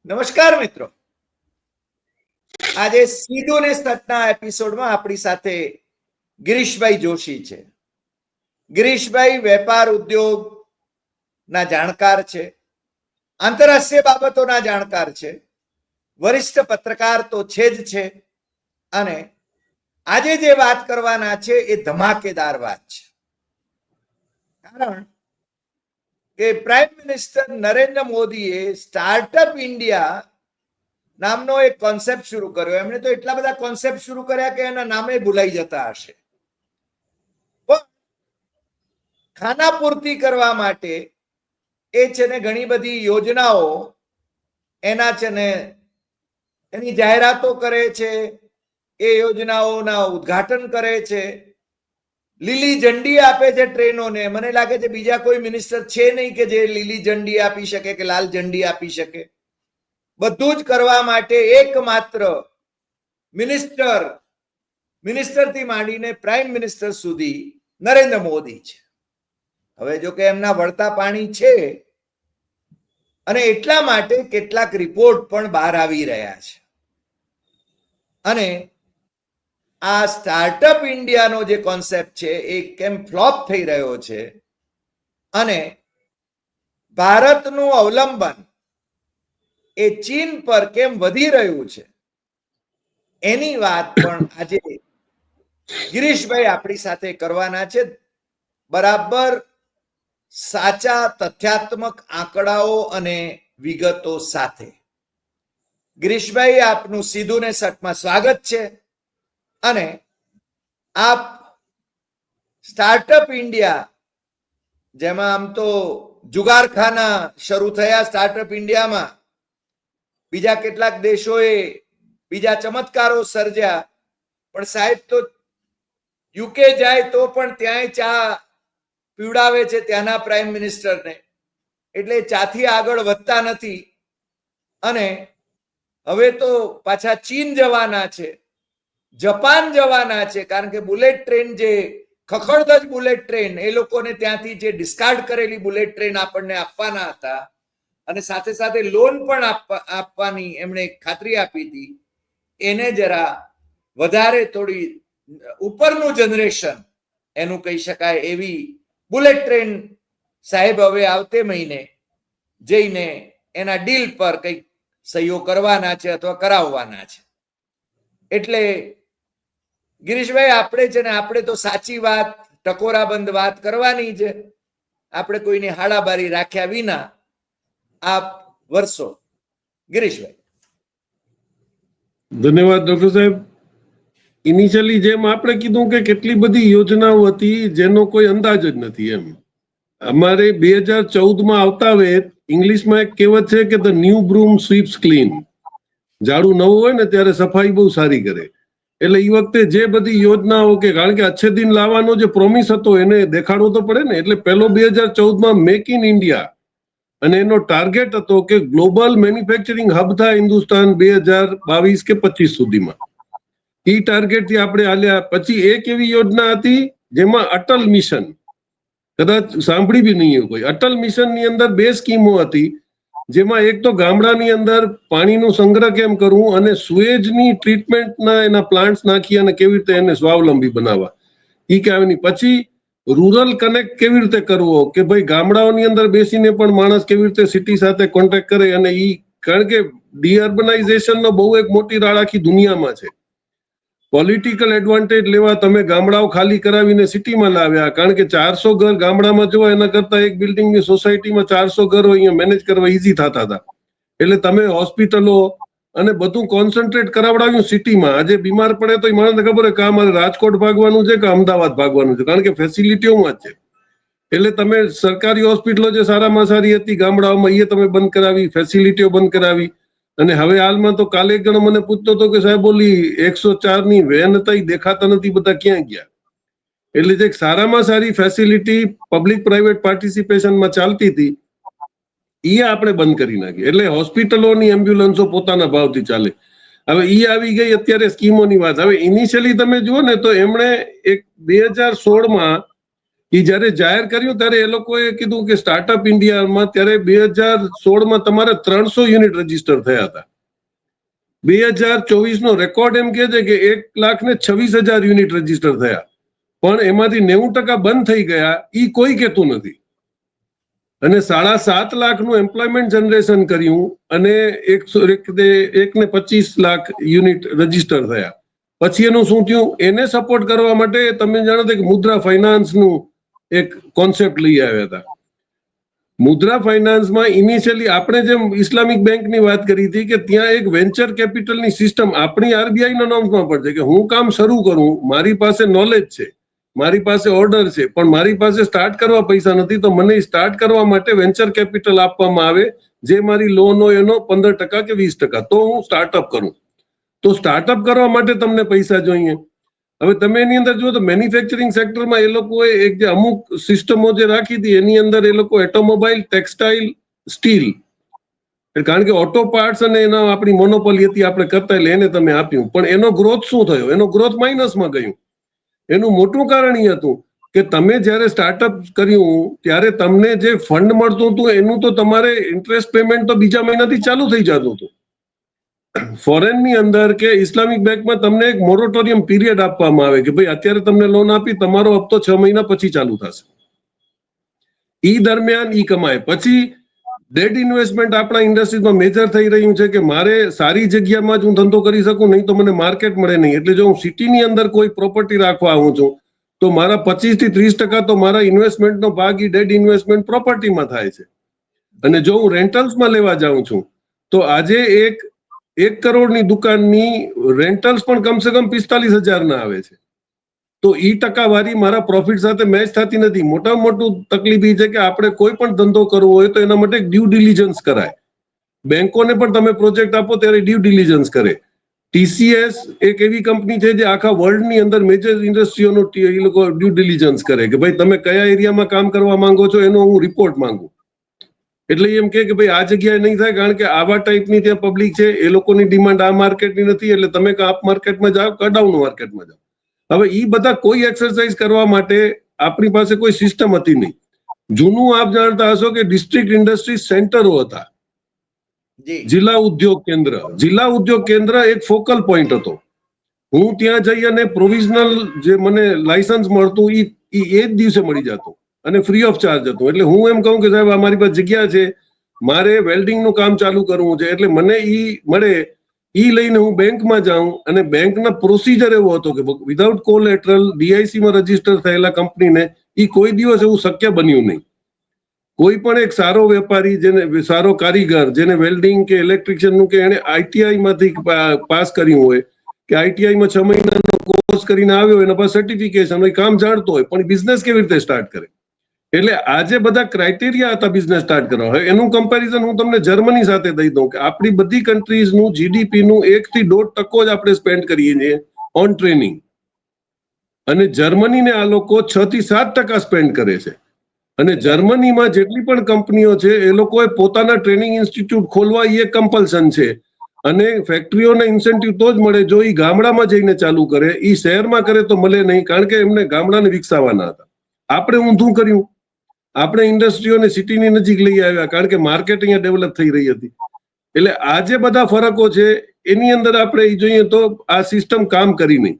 નમસ્કાર મિત્રો, આજે સીધું ને સચના એપિસોડમાં આપણી સાથે ગિરીશભાઈ જોશી છે. ગિરીશભાઈ વેપાર ઉદ્યોગ ના જાણકાર છે, આંતરરાષ્ટ્રીય બાબતોના જાણકાર છે, વરિષ્ઠ પત્રકાર તો છે જ છે. અને આજે જે વાત કરવાના છે એ ધમાકેદાર વાત છે, કારણ કે પ્રાઇમ મિનિસ્ટર નરેન્દ્ર મોદીએ સ્ટાર્ટઅપ ઇન્ડિયા નામનો એક કોન્સેપ્ટ શરૂ કર્યો. એમણે તો એટલા બધા કોન્સેપ્ટ શરૂ કર્યા કે એના નામે ભૂલાઈ જતા હશે. પણ ખાનાપૂર્તિ કરવા માટે એ છે ને ઘણી બધી યોજનાઓ એના છે ને એની જાહેરાતો કરે છે, એ યોજનાઓના ઉદ્ઘાટન કરે છે, લીલી ઝંડી આપે છે ટ્રેનોને. મને લાગે છે બીજા કોઈ મિનિસ્ટર છે નહીં કે જે લીલી ઝંડી આપી શકે કે લાલ ઝંડી આપી શકે. બધું જ કરવા માટે એકમાત્ર મિનિસ્ટરથી માંડીને પ્રાઇમ મિનિસ્ટર સુધી નરેન્દ્ર મોદી છે. હવે જો કે એમના વળતા પાણી છે, અને એટલા માટે કેટલાક રિપોર્ટ પણ બહાર આવી રહ્યા છે. અને આ સ્ટાર્ટઅપ ઇન્ડિયાનો જે કોન્સેપ્ટ છે એ કેમ ફ્લોપ થઈ રહ્યો છે અને ભારતનું અવલંબન એ ચીન પર કેમ વધી રહ્યું છે એની વાત પણ આજે ગિરીશભાઈ આપણી સાથે કરવાના છે, બરાબર સાચા તથ્યાત્મક આંકડાઓ અને વિગતો સાથે. ગિરીશભાઈ, આપનું સીધું ને સટમાં સ્વાગત છે. અને આપ સ્ટાર્ટઅપ ઇન્ડિયા, જેમાં આમ તો જુગારખાના શરૂ થયા સ્ટાર્ટઅપ ઇન્ડિયામાં, બીજા કેટલાક દેશોએ બીજા ચમત્કારો સર્જ્યા, પણ સાહેબ તો યુકે જાય તો પણ ત્યાંય ચા પીવડાવે છે ત્યાંના પ્રાઇમ મિનિસ્ટરને, એટલે ચાથી આગળ વધતા નથી. અને હવે તો પાછા ચીન જવાના છે, જપાન જવાના છે, કારણ કે બુલેટ ટ્રેન, જે ખખડધજ બુલેટ ટ્રેન, એ લોકોને ત્યાંથી જે ડિસ્કાર્ડ કરેલી બુલેટ ટ્રેન આપણને આપવાના હતા, અને સાથે સાથે લોન પણ આપવાની એમણે ખાતરી આપી હતી, એને જરા વધારે થોડી ઉપરનું જનરેશન એનું કહી શકાય એવી બુલેટ ટ્રેન સાહેબ હવે આવતે મહિને જઈને એના ડીલ પર કંઈક સહીઓ કરવાના છે અથવા કરાવવાના છે. એટલે ગિરીશભાઈ, આપણે છે ને, આપણે તો સાચી વાત, ટકોરાબંધ વાત કરવાની છે. આપણે કોઈની હાડાબારી રાખ્યા વિના આપ વર્ષો. ગિરીશભાઈ. ધન્યવાદ ડોક્ટર સાહેબ. ઇનિશિયલી જેમ આપણે કીધું કે કેટલી બધી યોજનાઓ હતી જેનો કોઈ અંદાજ જ નથી. એમ અમારે 2014માં આવતા આવે, ઇંગ્લિશમાં એક કહેવત છે કે ધ ન્યુ બ્રૂમ સ્વીપ્સ ક્લીન. ઝાડુ નવું હોય ને ત્યારે સફાઈ બહુ સારી કરે. એટલે એ વખતે જે બધી યોજનાઓ, કે કારણ કે અચ્છે દિન લાવવાનો જે પ્રોમિસ હતો એને દેખાડવો તો પડે ને. એટલે પહેલો 2014માં મેક ઇન ઇન્ડિયા, અને એનો ટાર્ગેટ હતો કે ગ્લોબલ મેન્યુફેક્ચરિંગ હબ થાય હિન્દુસ્તાન 2022 કે 25 સુધીમાં. ઈ ટાર્ગેટથી આપણે હાલ્યા. પછી એક એવી યોજના હતી જેમાં અટલ મિશન, કદાચ સાંભળી બી નહીં કોઈ. અટલ મિશનની અંદર 2 સ્કીમો હતી, જેમાં એક તો ગામડાની અંદર પાણીનું સંગ્રહ કેમ કરવું અને સુએજની ટ્રીટમેન્ટના એના પ્લાન્ટ્સ નાખી અને કેવી રીતે એને સ્વાવલંબી બનાવવા, ઈ કહેવાની. પછી રૂરલ કનેક્ટ કેવી રીતે કરવો, કે ભાઈ ગામડાઓની અંદર બેસીને પણ માણસ કેવી રીતે સિટી સાથે કોન્ટેક્ટ કરે. અને ઈ, કારણ કે ડીઅર્બનાઇઝેશનનો બહુ એક મોટી રાડ આખી દુનિયામાં છે. પોલિટિકલ એડવાન્ટેજ લેવા તમે ગામડાઓ ખાલી કરાવીને સિટીમાં લાવ્યા, કારણ કે 400 ઘર ગામડામાં જોવા એના કરતા એક બિલ્ડિંગની સોસાયટીમાં 400 ઘરો અહીંયા મેનેજ કરવા ઈઝી થતા હતા. એટલે તમે હોસ્પિટલો અને બધું કોન્સન્ટ્રેટ કરાવડાવ્યું સિટીમાં. આજે બીમાર પડે તો માણસને ખબર હોય કે મારે રાજકોટ ભાગવાનું છે કે અમદાવાદ ભાગવાનું છે, કારણ કે ફેસિલિટીઓમાં જ છે. એટલે તમે સરકારી હોસ્પિટલો જે સારામાં સારી હતી ગામડાઓમાં, એ તમે બંધ કરાવી, ફેસિલિટીઓ બંધ કરાવી. અને હવે હાલમાં તો કાલે એક જણો મને પૂછતો હતો કે સાહેબ ઓલી 104ની વેન હતા, દેખાતા નથી, બધા ક્યાં ગયા. એટલે જે સારામાં સારી ફેસિલિટી પબ્લિક પ્રાઇવેટ પાર્ટિસિપેશનમાં ચાલતી હતી, એ આપણે બંધ કરી નાખી. એટલે હોસ્પિટલોની એમ્બ્યુલન્સો પોતાના ભાવથી ચાલે. હવે ઈ આવી ગઈ અત્યારે સ્કીમોની વાત. હવે ઇનિશિયલી તમે જુઓ ને તો એમણે એક 2016માં એ જયારે જાહેર કર્યું ત્યારે એ લોકોએ કીધું કે સ્ટાર્ટઅપ ઇન્ડિયામાં ત્યારે 2016માં તમારે 300 યુનિટ રજીસ્ટર થયા હતા. 2024 નો રેકોર્ડ એમ કે છે કે 1,26,000 યુનિટ રજીસ્ટર થયા, પણ એમાંથી 90% બંધ થઈ ગયા. ઈ કોઈ કહેતું નથી. અને 7.5 લાખનું એમ્પ્લોયમેન્ટ જનરેશન કર્યું અને 1.25 લાખ યુનિટ રજીસ્ટર થયા. પછી એનું શું થયું? એને સપોર્ટ કરવા માટે તમે જાણો છો કે મુદ્રા ફાઇનાન્સનું એક કોન્સેપ્ટ લઈ આવ્યા હતા. મુદ્રા ફાઇનાન્સમાં ઇનિશિયલી આપણે જેમ ઇસ્લામિક બેંકની વાત કરી હતી કે ત્યાં એક વેન્ચર કેપિટલની સિસ્ટમ આપણી આરબીઆઈના નોર્મ્સમાં પણ છે કે હું કામ શરૂ કરું, મારી પાસે નોલેજ છે, મારી પાસે ઓર્ડર છે, પણ મારી પાસે સ્ટાર્ટ કરવા પૈસા નથી, તો મને સ્ટાર્ટ કરવા માટે વેન્ચર કેપિટલ આપવામાં આવે, જે મારી લોન હોય એનો 15% કે 20%, તો હું સ્ટાર્ટઅપ કરું. તો સ્ટાર્ટઅપ કરવા માટે તમને પૈસા જોઈએ. હવે તમે એની અંદર જુઓ તો મેન્યુફેક્ચરિંગ સેક્ટરમાં એ લોકોએ એક જે અમુક સિસ્ટમો જે રાખી હતી એની અંદર એ લોકો ઓટોમોબાઈલ, ટેક્સટાઇલ, સ્ટીલ, કારણ કે ઓટો પાર્ટ્સ અને એના આપણી મોનોપોલી હતી, આપણે કરતા એટલે એને તમે આપ્યું, પણ એનો ગ્રોથ શું થયો? એનો ગ્રોથ માઇનસમાં ગયું. એનું મોટું કારણ એ હતું કે તમે જ્યારે સ્ટાર્ટઅપ કર્યું ત્યારે તમને જે ફંડ મળતું હતું એનું તો તમારે ઇન્ટરેસ્ટ પેમેન્ટ તો બીજા મહિનાથી ચાલુ થઈ જતું હતું. ફોરેનની અંદર કે ઇસ્લામિક બેંકમાં તમને એક મોરેટોરિયમ પીરિયડ આપવામાં આવે કે ભાઈ અત્યારે તમને લોન આપી, તમારો હપ્તો 6 મહિના પછી ચાલુ થશે. ઈ દરમિયાન ઈ કમાય. પછી ડેટ ઇન્વેસ્ટમેન્ટ આપણા ઇન્ડસ્ટ્રીઝમાં મેજર થઈ રહ્યું છે કે મારે સારી જગ્યામાં જ હું ધંધો કરી શકું, નહીં તો મને માર્કેટ મળે નહીં. એટલે જો હું સિટીની અંદર કોઈ પ્રોપર્ટી રાખવા આવું છું તો મારા 25 થી 30% તો મારા ઇન્વેસ્ટમેન્ટનો ભાગ ઈ ડેટ ઇન્વેસ્ટમેન્ટ પ્રોપર્ટીમાં થાય છે. અને જો હું રેન્ટલ્સમાં લેવા જાઉં છું તો આજે 1 કરોડની દુકાનની રેન્ટલ્સ પણ કમસે કમ 45,000 ના આવે છે. તો ઈ ટકાવારી મારા પ્રોફિટ સાથે મેચ થતી નથી. મોટામાં મોટું તકલીફ એ છે કે આપણે કોઈ પણ ધંધો કરવો હોય તો એના માટે ડ્યુ ડિલિજન્સ કરાય. બેંકોને પણ તમે પ્રોજેક્ટ આપો ત્યારે ડ્યુ ડિલિજન્સ કરે. TCS એક એવી કંપની છે જે આખા વર્લ્ડની અંદર મેજર ઇન્ડસ્ટ્રીઓનું એ લોકો ડ્યુ ડિલિજન્સ કરે કે ભાઈ તમે કયા એરિયામાં કામ કરવા માંગો છો એનો હું રિપોર્ટ માંગુ. એટલે એમ કે ભાઈ આ જગ્યાએ નહીં થાય કારણ કે આવા ટાઈપની ત્યાં પબ્લિક છે, એ લોકોની ડિમાન્ડ આ માર્કેટની નથી, એટલે તમે અપ માર્કેટમાં જાઓ કે ડાઉન માર્કેટમાં જાઓ. હવે ઈ બધા કોઈ એક્સરસાઇઝ કરવા માટે આપણી પાસે કોઈ સિસ્ટમ હતી નહીં. જૂનું આપ જાણતા હશો કે ડિસ્ટ્રિક્ટ ઇન્ડસ્ટ્રી સેન્ટરો હતા, જિલ્લા ઉદ્યોગ કેન્દ્ર. જિલ્લા ઉદ્યોગ કેન્દ્ર એક ફોકલ પોઈન્ટ હતો. હું ત્યાં જઈ અને પ્રોવિઝનલ જે મને લાયસન્સ મળતું એ જ દિવસે મળી જતું અને ફ્રી ઓફ ચાર્જ હતું. એટલે હું એમ કહું કે સાહેબ અમારી પાસે જગ્યા છે, મારે વેલ્ડિંગનું કામ ચાલુ કરવું છે, એટલે મને ઈ મળે, ઈ લઈને હું બેંકમાં જાઉં. અને બેંકના પ્રોસિજર એવો હતો કે વિધાઉટ કોલેટરલ DIC-માં રજીસ્ટર થયેલા કંપનીને ઈ કોઈ દિવસ એવું શક્ય બન્યું નહીં. કોઈ પણ એક સારો વેપારી, જેને સારો કારીગર, જેને વેલ્ડિંગ કે ઇલેક્ટ્રિશિયનનું કે એને ITI માંથી પાસ કર્યું હોય કે ITI માં 6 મહિનાનો કોર્સ કરીને આવ્યો હોય, એના પાસે સર્ટિફિકેશન હોય, કામ જાણતો હોય, પણ બિઝનેસ કેવી રીતે સ્ટાર્ટ કરે? એટલે આજે બધા ક્રાઇટેરિયા હતા બિઝનેસ સ્ટાર્ટ કરવા. હવે એનું કમ્પેરિઝન હું તમને જર્મની સાથે દઈ દઉં કે આપણી બધી કન્ટ્રીઝનું GDPનું 1 થી 1.5% જ આપણે સ્પેન્ડ કરીએ છીએ ઓન ટ્રેનિંગ, અને જર્મનીને આ લોકો 6 થી 7% સ્પેન્ડ કરે છે. અને જર્મનીમાં જેટલી પણ કંપનીઓ છે એ લોકોએ પોતાના ટ્રેનિંગ ઇન્સ્ટિટ્યૂટ ખોલવા એ કમ્પલ્શન છે. અને ફેક્ટરીઓને ઇન્સેન્ટિવ તો જ મળે જો એ ગામડામાં જઈને ચાલુ કરે. એ શહેરમાં કરે તો મળે નહીં, કારણ કે એમને ગામડાને વિકસાવવાના હતા. આપણે ઊંધું કર્યું, આપણે ઇન્ડસ્ટ્રીઓને સિટીની નજીક લઈ આવ્યા કારણ કે માર્કેટ અહીંયા ડેવલપ થઈ રહી હતી. એટલે આ જે બધા ફરકો છે એની અંદર આપણે જોઈએ તો આ સિસ્ટમ કામ કરી નહીં.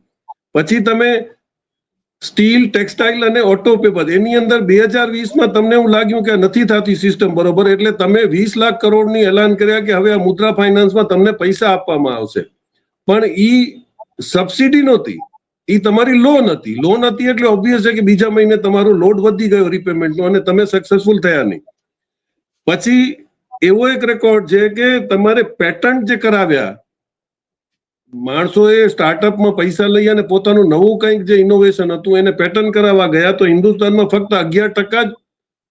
પછી તમે સ્ટીલ, ટેક્સટાઇલ અને ઓટો પેપર, એની અંદર 2020માં તમને એવું લાગ્યું કે નથી થતી સિસ્ટમ બરોબર, એટલે તમે 20 લાખ કરોડની એલાન કર્યા કે હવે આ મુદ્રા ફાઇનાન્સમાં તમને પૈસા આપવામાં આવશે. પણ ઈ સબસિડી નહોતી, ઈ તમારી લોન હતી. લોન હતી એટલે ઓબ્વિયસ છે કે બીજા મહિને તમારો લોડ વધી ગયો રિપેમેન્ટનો અને તમે સક્સેસફુલ થયા નહીં. પછી એવો એક રેકોર્ડ છે કે તમારે પેટન્ટ જે કરાવ્યા, માણસોએ સ્ટાર્ટઅપમાં પૈસા લઈ અને પોતાનું નવું કંઈક જે ઇનોવેશન હતું એને પેટન્ટ કરાવવા ગયા તો હિન્દુસ્તાનમાં ફક્ત 11% જ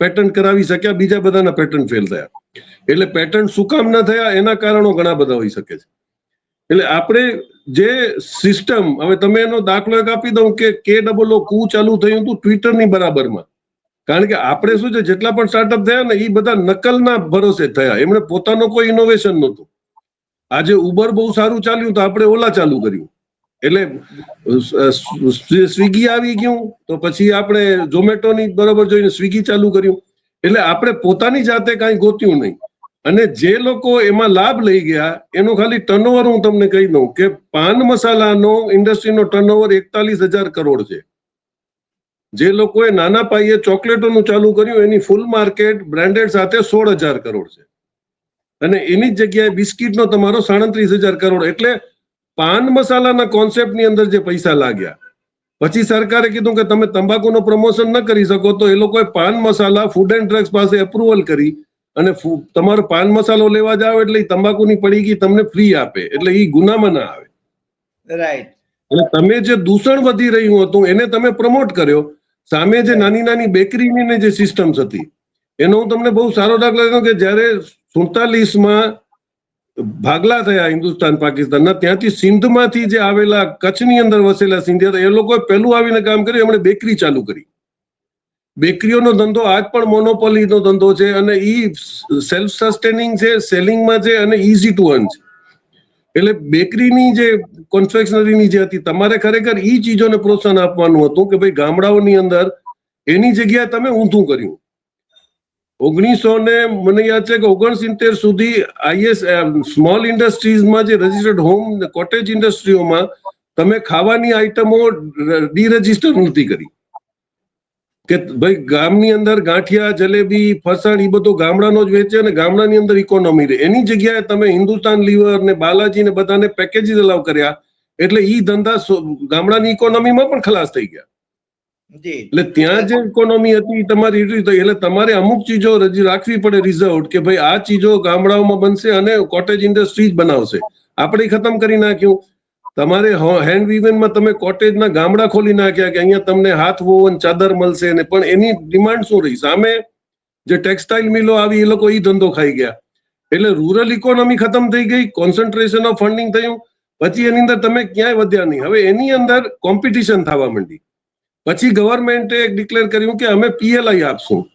પેટન્ટ કરાવી શક્યા, બીજા બધાના પેટન્ટ ફેલ થયા. એટલે પેટન્ટ શું કામ ન થયા એના કારણો ઘણા બધા હોઈ શકે છે. એટલે આપણે જે સિસ્ટમ, હવે તમે એનો દાખલો એક આપી દઉં કે KOO કુ ચાલુ થયું હતું ટ્વિટરની બરાબરમાં. કારણ કે આપણે શું છે, જેટલા પણ સ્ટાર્ટઅપ થયા ને એ બધા નકલના ભરોસે થયા, એમણે પોતાનો કોઈ ઇનોવેશન નહોતું. આજે ઉબર બહુ સારું ચાલ્યું તો આપણે ઓલા ચાલુ કર્યું. એટલે સ્વિગી આવી ગયું તો પછી આપણે ઝોમેટોની બરોબર જોઈને સ્વિગી ચાલુ કર્યું. એટલે આપણે પોતાની જાતે કાંઈ ગોત્યું નહીં. અને જે લોકો એમાં લાભ લઈ ગયા એનું ખાલી ટર્નઓવર હું તમને કહી દઉં કે પાન મસાલાનો ઇન્ડસ્ટ્રીનો ટર્નઓવર 41,000 કરોડ છે. જે લોકોએ નાના પાયે ચોકલેટોનું ચાલુ કર્યું એની ફૂલ માર્કેટ બ્રાન્ડેડ સાથે 16,000 કરોડ છે. અને એની જ જગ્યાએ બિસ્કિટનો તમારો 37,000 કરોડ. એટલે પાન મસાલાના કોન્સેપ્ટની અંદર જે પૈસા લાગ્યા, પછી સરકારે કીધું કે તમે તંબાકુનું પ્રમોશન ન કરી શકો તો એ લોકોએ પાન મસાલા ફૂડ એન્ડ ડ્રગ્સ પાસે એપ્રુવલ કરી અને તમારો પાન મસાલો લેવા જાવ એટલે તંબાકુની પડીકી તમને ફ્રી આપે, એટલે એ ગુનામાં ના આવે. રાઈટ. એટલે તમે જે દૂષણ વધી રહ્યું હતું એને તમે પ્રમોટ કર્યો. સામે જે નાની નાની બેકરીની જે સિસ્ટમ્સ હતી એનો હું તમને બહુ સારો દાખલો કહું કે જ્યારે 47માં ભાગલા થયા હિન્દુસ્તાન પાકિસ્તાનના, ત્યાંથી સિંધમાંથી જે આવેલા કચ્છની અંદર વસેલા સિંધિયા એ લોકોએ પહેલું આવીને કામ કર્યું, એમણે બેકરી ચાલુ કરી. બેકરીઓનો ધંધો આજ પણ મોનોપોલીનો ધંધો છે અને ઈ સેલ્ફ સસ્ટેનિંગ છે, સેલિંગમાં છે અને ઈઝી ટુ અર્ન છે. એટલે બેકરીની જે કોન્ફેક્શનરીની જે હતી તમારે ખરેખર ઈ ચીજોને પ્રોત્સાહન આપવાનું હતું કે ભાઈ ગામડાઓની અંદર એની જગ્યાએ તમે ઊંધું કર્યું. 1900 ને મને યાદ છે કે 69 સુધી સ્મોલ ઇન્ડસ્ટ્રીઝમાં જે રજિસ્ટર્ડ હોમ કોટેજ ઇન્ડસ્ટ્રીઓમાં તમે ખાવાની આઈટમો ડીરજિસ્ટર નથી કરી કે ભાઈ ગામની અંદર ગાંઠિયા, જલેબી, ફરસાણ એ બધું ગામડાનો જ વેચે અને ગામડાની અંદર ઇકોનોમી રહે. એની જગ્યાએ તમે હિન્દુસ્તાન લીવર ને બાલાજી ને બધાને પેકેજીસ અલાવ કર્યા એટલે ઈ ધંધા ગામડાની ઇકોનોમીમાં પણ ખલાસ થઈ ગયા. એટલે ત્યાં જે ઇકોનોમી હતી તમારી એટલે તમારે અમુક ચીજો રાખવી પડે રિઝર્વ કે ભાઈ આ ચીજો ગામડાઓમાં બનશે અને કોટેજ ઇન્ડસ્ટ્રી જ બનાવશે. આપણે ખતમ કરી નાખ્યું. તમારે હેન્ડ વીવનમાં તમે કોટેજના ગામડા ખોલી નાખ્યા કે અહીંયા તમને હાથ વોવન ચાદર મળશે ને, પણ એની ડિમાન્ડ શું રહી? સામે જે ટેક્સટાઇલ મિલો આવી એ લોકો ઈ ધંધો ખાઈ ગયા. એટલે રૂરલ ઇકોનોમી ખતમ થઈ ગઈ, કોન્સન્ટ્રેશન ઓફ ફંડિંગ થયું. પછી એની અંદર તમે ક્યાંય વધ્યા નહીં. હવે એની અંદર કોમ્પિટિશન થવા માંડી. પછી ગવર્મેન્ટે ડિક્લેર કર્યું કે અમે PLI આપશું,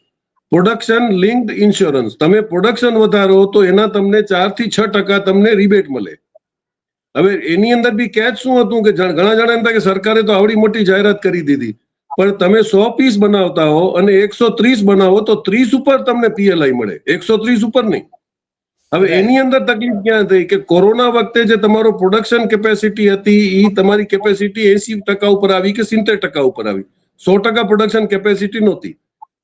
પ્રોડક્શન લિંક્ડ ઇન્સ્યોરન્સ. તમે પ્રોડક્શન વધારો તો એના તમને 4 થી 6% તમને રિબેટ મળે. હવે એની અંદર બી કેચ શું હતું કે ઘણા જણા એમ થાય કે સરકારે તો આવડી મોટી જાહેરાત કરી દીધી, પણ તમે 100 પીસ બનાવતા હો અને 130 બનાવો તો 30 ઉપર તમને PLI મળે, 130 ઉપર નહીં. હવે એની અંદર તકલીફ ક્યાં થઈ કે કોરોના વખતે જે તમારો પ્રોડક્શન કેપેસિટી હતી એ તમારી કેપેસિટી 80% ઉપર આવી કે 70% ઉપર આવી. 100% પ્રોડક્શન કેપેસિટી નહોતી.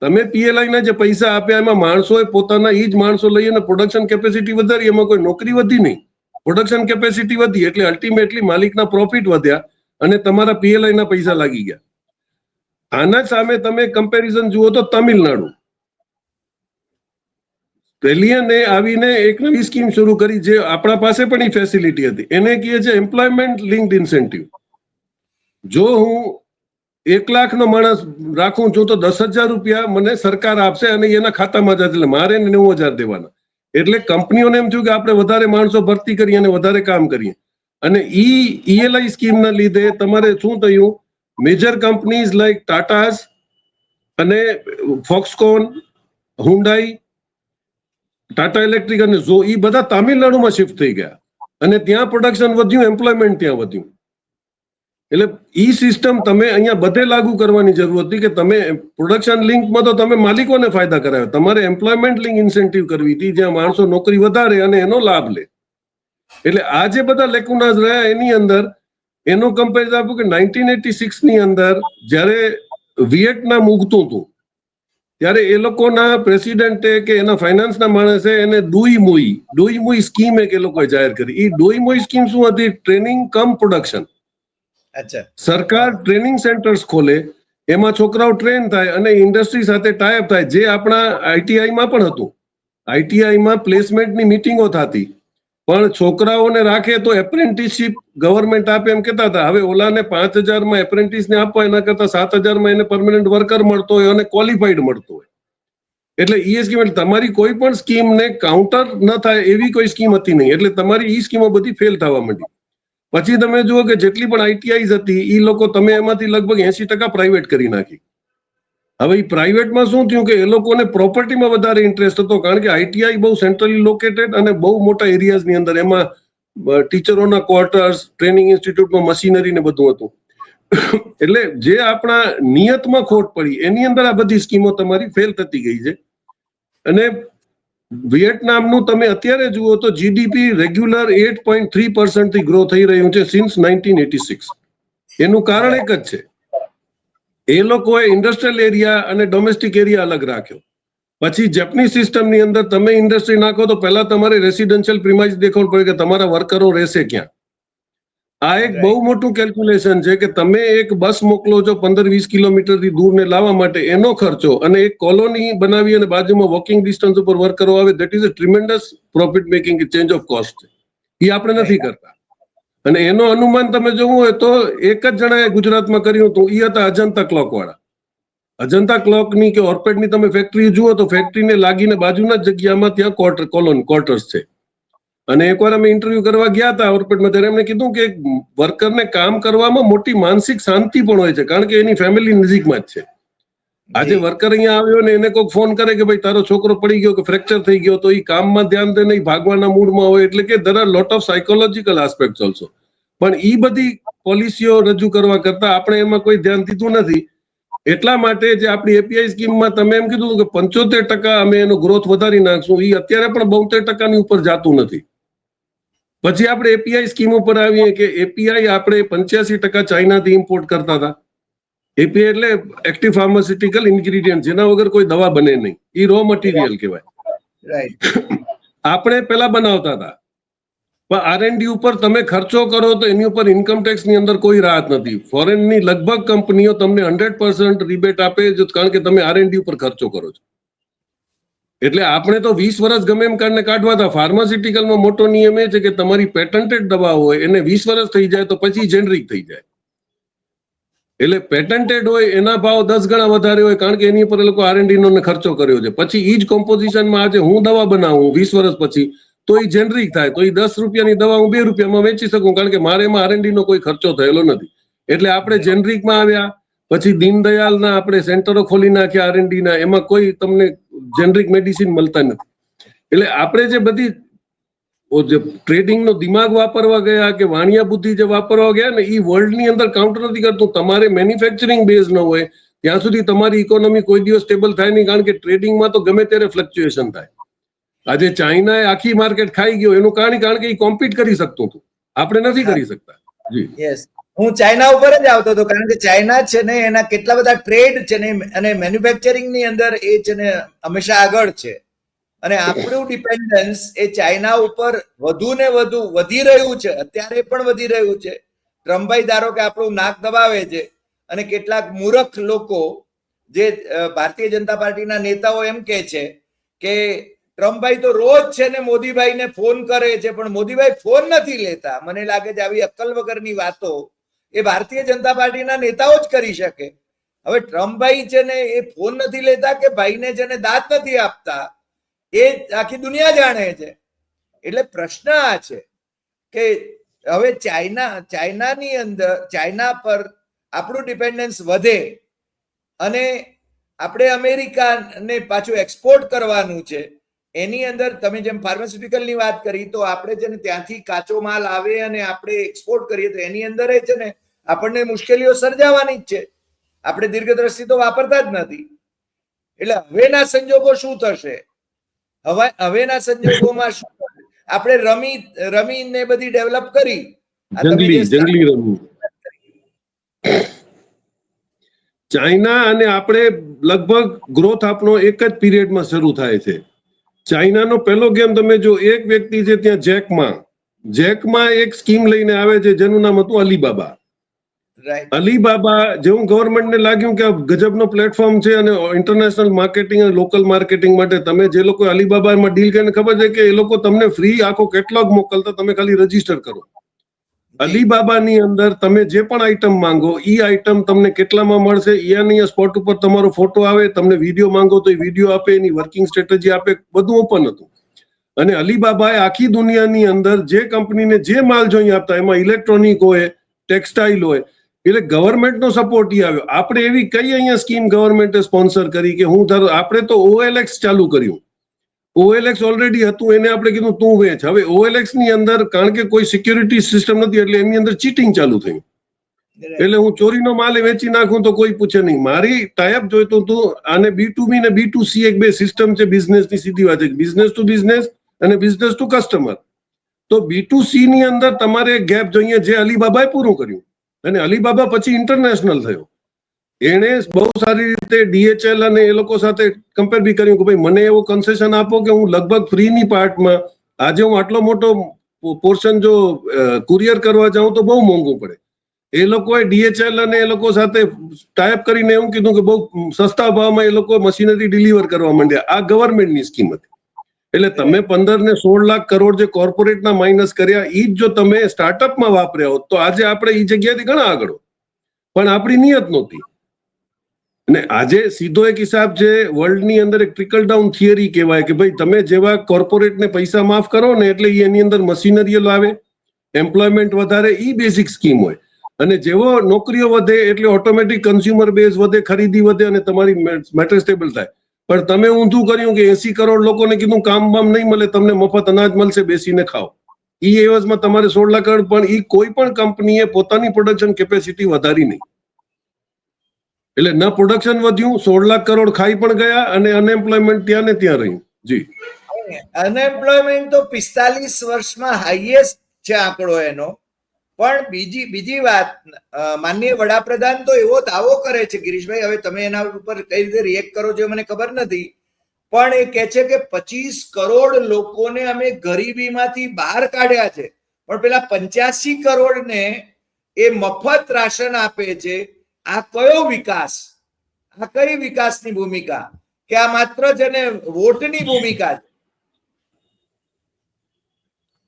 તમે PLI ના જે પૈસા આપ્યા એમાં માણસોએ પોતાના ઈ જ માણસો લઈ અને પ્રોડક્શન કેપેસિટી વધારી, એમાં કોઈ નોકરી વધી નહીં, પ્રોડક્શન કેપેસિટી વધી એટલે અલ્ટિમેટલી માલિકના પ્રોફિટ વધ્યા અને તમારા PLI ના પૈસા લાગી ગયા. આના સામે તમે કમ્પેરિઝન જુઓ તો તમિલનાડુ પેલિયને આવીને એક નવી સ્કીમ શરૂ કરી જે આપણા પાસે પણ એ ફેસિલિટી હતી. એને કહે છે એમ્પ્લોયમેન્ટ લિંક્ડ ઇન્સેન્ટિવ. જો હું 1 લાખનો માણસ રાખું છું તો 10,000 રૂપિયા મને સરકાર આપશે અને એના ખાતામાં જશે, એટલે મારે 9,000 દેવાના. એટલે કંપનીઓને એમ થયું કે આપણે વધારે માણસો ભરતી કરીએ અને વધારે કામ કરીએ. અને ELI સ્કીમના લીધે તમારે શું થયું, મેજર કંપનીઝ લાઈક ટાટાસ અને ફોક્સકોન, હુન્ડાઈ, ટાટા ઇલેક્ટ્રિક અને ઝો એ બધા તામિલનાડુમાં શિફ્ટ થઈ ગયા અને ત્યાં પ્રોડક્શન વધ્યું, એમ્પ્લોયમેન્ટ ત્યાં વધ્યું. એટલે ઈ સિસ્ટમ તમે અહીંયા બધે લાગુ કરવાની જરૂર હતી કે તમે પ્રોડક્શન લિંકમાં તો તમે માલિકોને ફાયદા કરાવે, તમારે એમ્પ્લોયમેન્ટ લિંક ઇન્સેન્ટિવ કરવી હતી જ્યાં માણસો નોકરી વધારે અને એનો લાભ લે. એટલે આ જે બધા લેકુનાઝ રહ્યા એની અંદર એનો કમ્પેરિઝન આપું કે 1986 ની અંદર જ્યારે વિયેટનામ ઉગતું હતું ત્યારે એ લોકોના પ્રેસિડેન્ટે કે એના ફાઇનાન્સના માણસે એને ડુઈ સ્કીમ એક એ લોકોએ જાહેર કરી. એ ડુઈ સ્કીમ શું હતી? ટ્રેનિંગ કમ પ્રોડક્શન. સરકાર ટ્રેનિંગ સેન્ટર્સ ખોલે, એમાં છોકરાઓ ટ્રેન થાય અને ઇન્ડસ્ટ્રી સાથે ટાઈપ થાય, જે આપણા ITIમાં પણ હતું. ITIમાં પ્લેસમેન્ટની મિટિંગો થતી, પણ છોકરાઓને રાખે તો એપ્રેન્ટિસશીપ ગવર્મેન્ટ આપે એમ કહેતા હતા. હવે ઓલાને 5,000માં એપ્રેન્ટિસને આપવા એના કરતા 7,000માં એને પરમનન્ટ વર્કર મળતો હોય અને ક્વોલિફાઈડ મળતો હોય. એટલે એ સ્કીમ તમારી કોઈ પણ સ્કીમને કાઉન્ટર ન થાય એવી કોઈ સ્કીમ હતી નહીં. એટલે તમારી ઈ સ્કીમો બધી ફેલ થવા માંડી. પછી તમે જુઓ કે જેટલી પણ ITIs હતી એ લોકો તમે એમાંથી લગભગ 80% પ્રાઇવેટ કરી નાખી. હવે એ પ્રાઇવેટમાં શું થયું કે એ લોકોને પ્રોપર્ટીમાં વધારે ઇન્ટરેસ્ટ હતો, કારણ કે ITI બહુ સેન્ટ્રલી લોકેટેડ અને બહુ મોટા એરિયાઝની અંદર એમાં ટીચરોના ક્વાર્ટર્સ, ટ્રેનિંગ ઇન્સ્ટિટ્યૂટમાં મશીનરી ને બધું હતું. એટલે જે આપણા નિયતમાં ખોટ પડી એની અંદર આ બધી સ્કીમો તમારી ફેલ થતી ગઈ છે. અને વિયેટનામનું તમે અત્યારે જુઓ તો જીડીપી રેગ્યુલર 8.3% થી ગ્રો થઈ રહ્યું છે સિન્સ 1986. એનું કારણ એક જ છે, એ લોકોએ ઇન્ડસ્ટ્રીયલ એરિયા અને ડોમેસ્ટિક એરિયા અલગ રાખ્યો. પછી જેપનીઝ સિસ્ટમની અંદર તમે ઇન્ડસ્ટ્રી નાખો તો પહેલા તમારે રેસિડેન્શિયલ પ્રિમાઇસ દેખાડવું પડે કે તમારા વર્કરો રહેશે ક્યાં. આ એક બહુ મોટું કેલ્ક્યુલેશન છે કે તમે એક બસ મોકલો છો 15-20 કિલોમીટરથી દૂરને લાવવા માટે, એનો ખર્ચો, અને એક કોલોની બનાવી અને બાજુમાં વોકિંગ ડિસ્ટન્સ ઉપર વર્કરો આવે, that is a tremendous profit making change of cost છે. એ આપણે નથી કરતા. અને એનો અનુમાન તમે જોવું હોય તો એક જ જણાએ ગુજરાતમાં કર્યું હતું, એ હતા અજંતા ક્લોક વાળા. અજંતા ક્લોકની કે ઓર્પેડની તમે ફેક્ટરી જુઓ તો ફેક્ટરીને લાગીને બાજુના જ જગ્યામાં ત્યાં ક્વાર્ટર્સ છે. અને એકવાર અમે ઇન્ટરવ્યુ કરવા ગયા હતા ઓર્પેડમાં, ત્યારે એમણે કીધું કે વર્કરને કામ કરવામાં મોટી માનસિક શાંતિ પણ હોય છે, કારણ કે એની ફેમિલી નજીકમાં જ છે. આજે વર્કર અહીંયા આવ્યો ને એને કોઈ ફોન કરે કે ભાઈ તારો છોકરો પડી ગયો કે ફ્રેક્ચર થઈ ગયો, તો એ કામમાં ધ્યાન દે નહીં, ભાગવાના મૂડમાં હોય. એટલે કે there are lot of psychological aspects also. પણ એ બધી પોલિસીઓ રજૂ કરવા કરતા આપણે એમાં કોઈ ધ્યાન દીધું નથી. એટલા માટે જે આપણી એપીઆઈ સ્કીમમાં તમે એમ કીધું કે 75% અમે એનો ગ્રોથ વધારી નાખશું, એ અત્યારે પણ 72% ઉપર જતું નથી. પછી આપણે એપીઆઈ સ્કીમ ઉપર આવીએ કે એપીઆઈ આપણે 85% ચાઇનાથી ઇમ્પોર્ટ કરતા હતા. એપીઆઈ એટલે એક્ટિવ ફાર્માસ્યુટિકલ ઇન્ગ્રીડિયન્ટ, જેના વગર કોઈ દવા બને નહીં. એ રો મટીરિયલ કહેવાય. આપણે પેલા બનાવતા હતા, પણ આરએનડી ઉપર તમે ખર્ચો કરો તો એની ઉપર ઇન્કમ ટેક્સની અંદર કોઈ રાહત નથી. ફોરેનની લગભગ કંપનીઓ તમને 100% રિબેટ આપે, કારણ કે તમે આરએનડી ઉપર ખર્ચો કરો છો. એટલે આપણે તો 20 વર્ષ ગમે એમ કાઢવા હતા. ફાર્માસ્યુટિકલમાં મોટો નિયમ એ છે કે તમારી પેટન્ટેડ દવા હોય એને 20 વર્ષ થઈ જાય તો પછી જેનરિક થઈ જાય. એટલે પેટન્ટેડ હોય એના ભાવ 10 ગણા વધારે હોય, કારણ કે એની ઉપર એ લોકો આરએનડી નો ખર્ચો કર્યો છે. પછી ઈ જ કોમ્પોઝિશનમાં આજે હું દવા બનાવું 20 વર્ષ પછી, તો એ જેનરિક થાય, તો એ 10 રૂપિયાની દવા હું 2 રૂપિયામાં વેચી શકું, કારણ કે મારે એમાં આરએનડી નો કોઈ ખર્ચો થયેલો નથી. એટલે આપણે જેનરિકમાં આવ્યા. પછી દીનદયાલના આપણે સેન્ટરો ખોલી નાખ્યા આરએનડી ના, એમાં કોઈ તમને જેનરિક મેડિસિન મળતા નથી. એટલે આપણે જે બધી ટ્રેડિંગનો દિમાગ વાપરવા ગયા કે વાણિયા બુદ્ધિ જે વાપરવા ગયા ને, એ વર્લ્ડની અંદર કાઉન્ટર નથી કરતું. તમારે મેન્યુફેક્ચરિંગ બેઝ ન હોય ત્યાં સુધી તમારી ઇકોનોમી કોઈ દિવસ સ્ટેબલ થાય નહીં, કારણ કે ટ્રેડિંગમાં તો ગમે ત્યારે ફ્લક્ચ્યુએશન થાય. આજે ચાઇનાએ આખી માર્કેટ ખાઈ ગયો, એનું કારણ કે એ કોમ્પીટ કરી શકતું હતું, આપણે નથી કરી શકતા. જી યસ, હું ચાઇના ઉપર જ આવતો હતો, કારણ કે ચાઇના છે ને એના કેટલા બધા ટ્રેડ છે ને અને મેન્યુફેક્ચરિંગ ની અંદર એ છે ને હંમેશા આગળ છે. અને આપણું ડિપેન્ડન્સ એ ચાઇના ઉપર વધુ ને વધુ વધી રહ્યું છે, અત્યારે પણ વધી રહ્યું છે. ટ્રમ્પભાઈ ધારો કે આપણું નાક દબાવે છે, અને કેટલાક મૂર્ખ લોકો જે ભારતીય જનતા પાર્ટીના નેતાઓ એમ કે છે કે ટ્રમ્પભાઈ તો રોજ છે ને મોદીભાઈને ફોન કરે છે, પણ મોદીભાઈ ફોન નથી લેતા. મને લાગે છે આવી અક્કલ વગરની વાતો એ ભારતીય જનતા પાર્ટીના નેતાઓ જ કરી શકે. હવે ટ્રમ્પભાઈ છે ને એ ફોન નથી લેતા કે ભાઈને છે ને દાંત નથી આપતા, એ આખી દુનિયા જાણે છે. એટલે પ્રશ્ન આ છે કે હવે ચાઇનાની અંદર ચાઇના પર આપણું ડિપેન્ડન્સ વધે અને આપણે અમેરિકાને પાછું એક્સપોર્ટ કરવાનું છે. એની અંદર તમે જેમ ફાર્માસ્યુટિકલની વાત કરી, તો આપણે છે ને ત્યાંથી કાચો માલ આવે અને આપણે એક્સપોર્ટ કરીએ તો એની અંદર છે ને આપણને મુશ્કેલીઓ સર્જાવાની જ છે. આપણે દીર્ઘદ્રષ્ટિ તો વાપરતા જ નથી. એટલે હવેના સંજોગો શું થશે? હવેના સંજોગોમાં શું થશે? આપણે રમીને બધી ડેવલપ કરી, જંગલી રમી. ચાઇના અને આપણે લગભગ ગ્રોથ આપણો એક જ પીરિયડમાં શરૂ થાય છે. ચાઇનાનો પહેલો ગેમ તમે જો, એક વ્યક્તિ છે ત્યાં જેકમાં એક સ્કીમ લઈને આવે છે જેનું નામ હતું અલીબાબા. અલીબાબા જેવું ગવર્મેન્ટને લાગ્યું કે આ ગજબનો પ્લેટફોર્મ છે અને ઇન્ટરનેશનલ માર્કેટિંગ અને લોકલ માર્કેટિંગ માટે તમે જે લોકો અલીબાબામાં ડીલ કરીને, ખબર છે કે એ લોકો તમને ફ્રી આખો કેટલોગ મોકલતા, તમે ખાલી રજીસ્ટર કરો. અલીબાબાની અંદર તમે જે પણ આઈટમ માંગો એ આઈટમ તમને કેટલામાં મળશે, એની સ્પોટ ઉપર તમારો ફોટો આવે, તમને વિડીયો માંગો તો એ વિડીયો આપે, એની વર્કિંગ સ્ટ્રેટેજી આપે, બધું ઓપન હતું. અને અલીબાબાએ આખી દુનિયાની અંદર જે કંપનીને જે માલ જોઈએ આપતા, એમાં ઇલેક્ટ્રોનિક હોય, ટેક્સટાઇલ હોય, એટલે ગવર્મેન્ટનો સપોર્ટ આવ્યો. આપણે એવી કઈ અહીંયા સ્કીમ ગવર્મેન્ટે સ્પોન્સર કરી કે આપણે તો OLX ચાલુ કર્યું. OLX ઓલરેડી હતું, એને આપણે કીધું તું વેચ. હવે OLX ની અંદર કારણ કે કોઈ સિક્યુરિટી સિસ્ટમ નથી એટલે એની અંદર ચીટિંગ ચાલુ થઈ. એટલે હું ચોરીનો માલ વેચી નાખું તો કોઈ પૂછે નહીં. મારી ટાઈપ જોઈતું હતું. આને B2B ને B2C એક બે સિસ્ટમ છે બિઝનેસની, સીધી વાત છે, બિઝનેસ ટુ બિઝનેસ અને બિઝનેસ ટુ કસ્ટમર. તો B2C ની અંદર તમારે ગેપ જોઈએ, જે અલીબાબાએ પૂરું કર્યું. અને અલીબાબા પછી ઇન્ટરનેશનલ થયો. એણે બહુ સારી રીતે DHL અને એ લોકો સાથે કમ્પેર બી કર્યું કે ભાઈ મને એવો કન્સેશન આપો કે હું લગભગ ફ્રીની પાર્ટમાં, આજે હું આટલો મોટો પોર્શન જો કુરિયર કરવા જાઉં તો બહુ મોંઘું પડે. એ લોકોએ DHL અને એ લોકો સાથે ટાઈપ કરીને એવું કીધું કે બહુ સસ્તા ભાવમાં એ લોકો મશીનરી ડિલિવર કરવા માંડ્યા. આ ગવર્મેન્ટની સ્કીમ હતી. એટલે તમે 15 ને 16 લાખ કરોડ જે કોર્પોરેટના માઇનસ કર્યા, એ જ જો તમે સ્ટાર્ટઅપમાં વાપર્યા હોત તો આજે આપણે એ જગ્યાથી ઘણા આગળ હોત. પણ આપણી નિયત નહોતી. અને આજે સીધો એક હિસાબ છે, વર્લ્ડની અંદર એક ટ્રિકલ ડાઉન થિયરી કહેવાય કે ભાઈ તમે જેવા કોર્પોરેટને પૈસા માફ કરો ને એટલે એની અંદર મશીનરીઓ લાવે, એમ્પ્લોયમેન્ટ વધારે, ઈ બેઝિક સ્કીમ હોય. અને જેવો નોકરીઓ વધે એટલે ઓટોમેટિક કન્ઝ્યુમર બેઝ વધે, ખરીદી વધે અને તમારી મેટર સ્ટેબલ થાય. પણ તમે ઊંધું કર્યું કે 80 કરોડ લોકોને કીધું કામ બામ નહીં મળે, તમને મફત અનાજ મળશે, બેસીને ખાઓ. ઈ એવજમાં તમારે 16 લાખ કરોડ, પણ ઈ કોઈ પણ કંપનીએ પોતાની પ્રોડક્શન કેપેસિટી વધારી નહીં. એટલે ન પ્રોડક્શન વધ્યું, 16 લાખ કરોડ ખાઈ પણ ગયા અને અનએમ્પ્લોયમેન્ટ ત્યાં ને ત્યાં રહ્યું. જી, અનએમ્પ્લોયમેન્ટ તો 45 વર્ષમાં હાઈએસ્ટ છે આંકડો એનો. પણ બીજી વાત, માનનીય વડાપ્રધાન તો એવો દાવો કરે છે, ગિરીશભાઈ, હવે તમે એના ઉપર કઈ રીતે રિએક્ટ કરો છો મને ખબર નથી, પણ એ કહે છે કે 25 કરોડ લોકોને અમે ગરીબીમાંથી બહાર કાઢ્યા છે, પણ પેલા 85 કરોડને એ મફત રાશન આપે છે. આ કયો વિકાસ? આ કઈ વિકાસની ભૂમિકા? કે આ માત્ર જેને વોટની ભૂમિકા છે?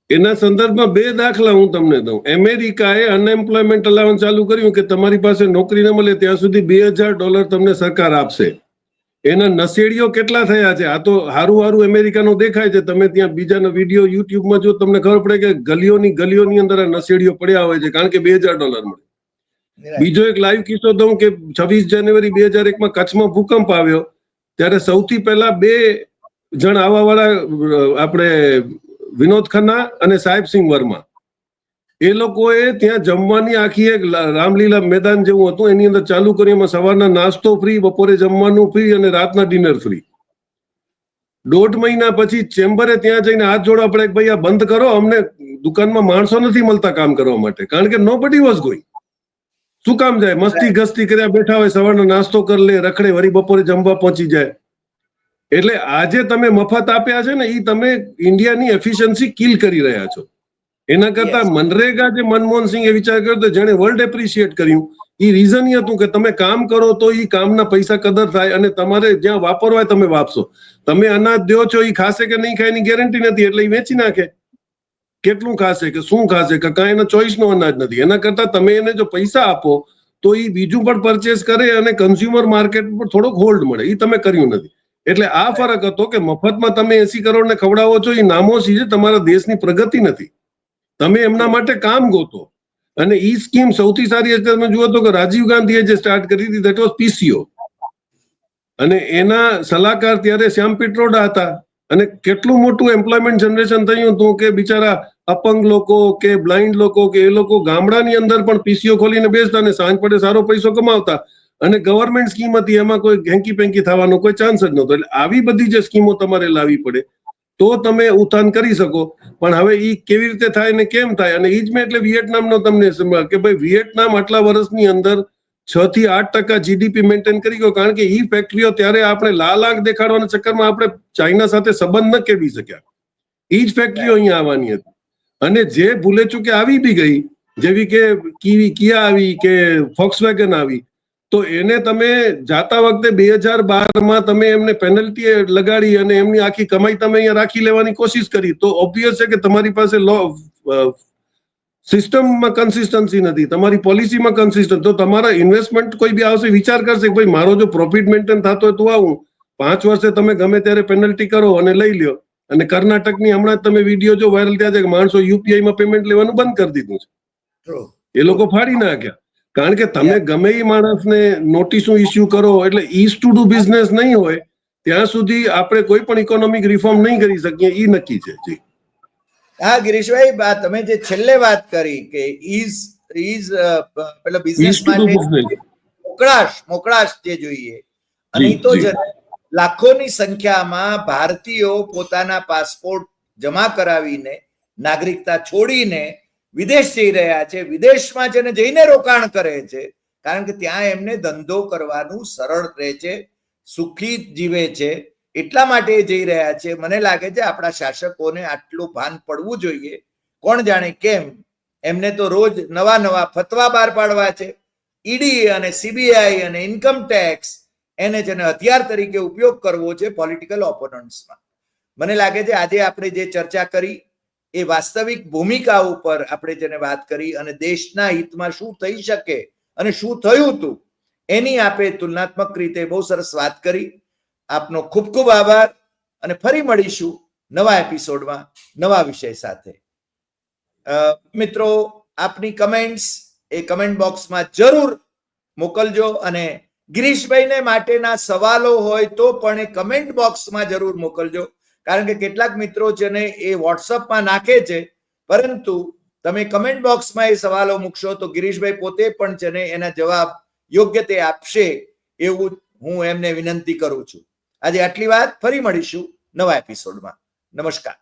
એના સંદર્ભમાં બે દાખલા હું તમને દઉં. અમેરિકાએ અનએમ્પ્લોયમેન્ટ અલાવન્સ ચાલુ કર્યું કે તમારી પાસે નોકરી ન મળે ત્યાં સુધી $2000 તમને સરકાર આપશે. એના નશેડીઓ કેટલા થયા છે? આ તો હારું અમેરિકાનો દેખાય છે. તમે ત્યાં બીજાનો વિડીયો યુટ્યુબમાં જો તમને ખબર પડે કે ગલીઓની અંદર આ નશેડીઓ પડ્યા હોય છે, કારણ કે $2000 મળે. બીજો એક લાઈવ કિસ્સો દઉં કે 26 જાન્યુઆરી 2001માં કચ્છમાં ભૂકંપ આવ્યો ત્યારે સૌથી પહેલા 2 જણ આવા વાળા આપણે વિનોદ ખન્ના અને સાહેબસિંહ વર્મા, એ લોકોએ ત્યાં જમવાની આખી એક રામલીલા મેદાન જેવું હતું, એની અંદર ચાલુ કરી. એમાં સવારના નાસ્તો ફ્રી, બપોરે જમવાનું ફ્રી અને રાતના ડિનર ફ્રી. 1.5 મહિના પછી ચેમ્બરે ત્યાં જઈને હાથ જોડવા પડે કે ભાઈ આ બંધ કરો, અમને દુકાનમાં માણસો નથી મળતા કામ કરવા માટે, કારણ કે નોબડી વોઝ ગોઈંગ. શું કામ જાય? મસ્તી ગસ્તી કર્યા બેઠા હોય, સવારનો નાસ્તો કરી લે, રખડે, વળી બપોરે જમવા પહોંચી જાય. એટલે આજે તમે મફત આપ્યા છે ને, એ તમે ઇન્ડિયાની એફિશિયન્સી કિલ કરી રહ્યા છો. એના કરતા મનરેગા જે મનમોહનસિંહે વિચાર કર્યો તો જેને વર્લ્ડ એપ્રિશિએટ કર્યું, એ રીઝન એ હતું કે તમે કામ કરો તો એ કામના પૈસા કદર થાય અને તમારે જ્યાં વાપરવાય તમે વાપશો. તમે અનાજ દો છો, એ ખાશે કે નહીં ખાય એની ગેરંટી નથી, એટલે એ વેચી નાખે. કેટલું ખાશે કે શું ખાશે કે કાંઈ એનો ચોઈસનો અનાજ નથી. એના કરતા તમે એને જો પૈસા આપો તો એ બીજું પણ પરચેસ કરે અને કન્ઝ્યુમર માર્કેટ પર થોડોક હોલ્ડ મળે. એ તમે કર્યું નથી. એટલે આ ફરક હતો કે મફતમાં તમે 80 કરોડને ખવડાવો છો, એ નામોશી છે, તમારા દેશની પ્રગતિ નથી. તમે એમના માટે કામ ગોતો. અને ઈ સ્કીમ સૌથી સારી તમે જુઓ તો કે રાજીવ ગાંધીએ જે સ્ટાર્ટ કરી હતી, દેટ વોઝ PCO. અને એના સલાહકાર ત્યારે શ્યામ પિટ્રોડા હતા. અને કેટલું મોટું એમ્પ્લોયમેન્ટ જનરેશન થયું હતું કે બિચારા અપંગ લોકો કે બ્લાઇન્ડ લોકો કે એ લોકો ગામડાની અંદર પણ PCO ખોલીને બેસતા અને સાંજ પડે સારો પૈસો કમાવતા. અને ગવર્મેન્ટ સ્કીમ હતી, એમાં કોઈ હેન્કી પેન્કી થવાનો કોઈ ચાન્સ જ નહોતો. એટલે આવી બધી જે સ્કીમો તમારે લાવવી પડે તો તમે ઉત્થાન કરી શકો. પણ હવે ઈ કેવી રીતે થાય ને કેમ થાય? અને ઈ જ મેં એટલે વિયેટનામનો તમને કે ભાઈ વિયેટનામ આટલા વર્ષની અંદર 6 થી 8% GDP મેન્ટેન કરી ગયો, કારણ કે ઈ ફેક્ટરીઓ ત્યારે આપણે લાલ આંખ દેખાડવાના ચક્કરમાં આપણે ચાઇના સાથે સંબંધ ન કેળવી શક્યા. ઈ જ ફેક્ટરીઓ અહીંયા આવવાની હતી. અને જે ભૂલે ચૂકે આવી બી ગઈ, જેવી કે કિયા આવી કે ફોક્સવેગન આવી, તો એને તમે જાતા વખતે 2012માં તમે એમને પેનલ્ટી લગાડી અને એમની આખી કમાઈ તમે અહીંયા રાખી લેવાની કોશિશ કરી, તો ઓબ્વિયસ છે કે તમારી પાસે સિસ્ટમમાં કન્સિસ્ટન્સી નથી, તમારી પોલિસીમાં કન્સિસ્ટન્ટ. તો તમારા ઇન્વેસ્ટમેન્ટ કોઈ બી આવશે વિચાર કરશે કે ભાઈ મારો જો પ્રોફિટ મેન્ટેન થતો હોય તો આવું. 5 વર્ષે તમે ગમે ત્યારે પેનલ્ટી કરો અને લઈ લ્યો. અને કર્ણાટકની હમણાં તમે વિડીયો જો વાયરલ થયા છે કે માણસો UPIમાં પેમેન્ટ લેવાનું બંધ કરી દીધું છે. એ લોકો ફાડી નાખ્યા. કારણ કે તમે ગમે એ માણસને નોટિસો ઇસ્યુ કરો એટલે ઈઝ ટુ ડુ બિઝનેસ નહીં હોય ત્યાં સુધી આપણે કોઈ પણ ઇકોનોમિક રિફોર્મ નહીં કરી શકીએ એ નક્કી છે. જી હા ગિરીશભાઈ, તમે જે છેલ્લે વાત કરી કે પેલો બિઝનેસ માટે મોકળાશ જે જોઈએ, અને તો લાખોની સંખ્યામાં ભારતીયો પોતાના પાસપોર્ટ જમા કરાવીને નાગરિકતા છોડીને વિદેશ જઈ રહ્યા છે. વિદેશમાં જેને જઈને રોકાણ કરે છે, કારણ કે ત્યાં એમને ધંધો કરવાનું સરળ રહે છે, સુખી જીવે છે, એટલા માટે જઈ રહ્યા છે. મને લાગે છે આપણા શાસકોને આટલું ભાન પડવું જોઈએ. કોણ જાણે કેમ એમને તો રોજ નવા ફતવા બહાર પાડવા છે. ઈડી અને સીબીઆઈ અને ઇન્કમ ટેક્સ એને જેને હથિયાર તરીકે ઉપયોગ કરવો છે પોલિટિકલ ઓપોનન્ટ્સમાં. મને લાગે છે આજે આપણે જે ચર્ચા કરી એ વાસ્તવિક ભૂમિકા ઉપર આપણે જેને વાત કરી અને દેશના હિતમાં શું થઈ શકે અને શું થયું હતું એની આપે તુલનાત્મક રીતે બહુ સરસ વાત કરી. આપનો ખૂબ ખૂબ આભાર, અને ફરી મળીશું નવા એપિસોડમાં નવા વિષય સાથે. મિત્રો, આપની કમેન્ટ્સ એ કમેન્ટ બોક્સમાં જરૂર મોકલજો, અને ગિરીશભાઈને માટેના સવાલો હોય તો પણ એ કમેન્ટ બોક્સમાં જરૂર મોકલજો, કારણ કે કેટલાક મિત્રો છે ને એ વોટ્સઅપમાં નાખે છે, પરંતુ તમે કમેન્ટ બોક્સમાં એ સવાલો મૂકશો તો ગિરીશભાઈ પોતે પણ છે ને એના જવાબ યોગ્ય તે આપશે એવું હું એમને વિનંતી કરું છું. આજે આટલી વાત, ફરી મળીશું નવા એપિસોડમાં. નમસ્કાર.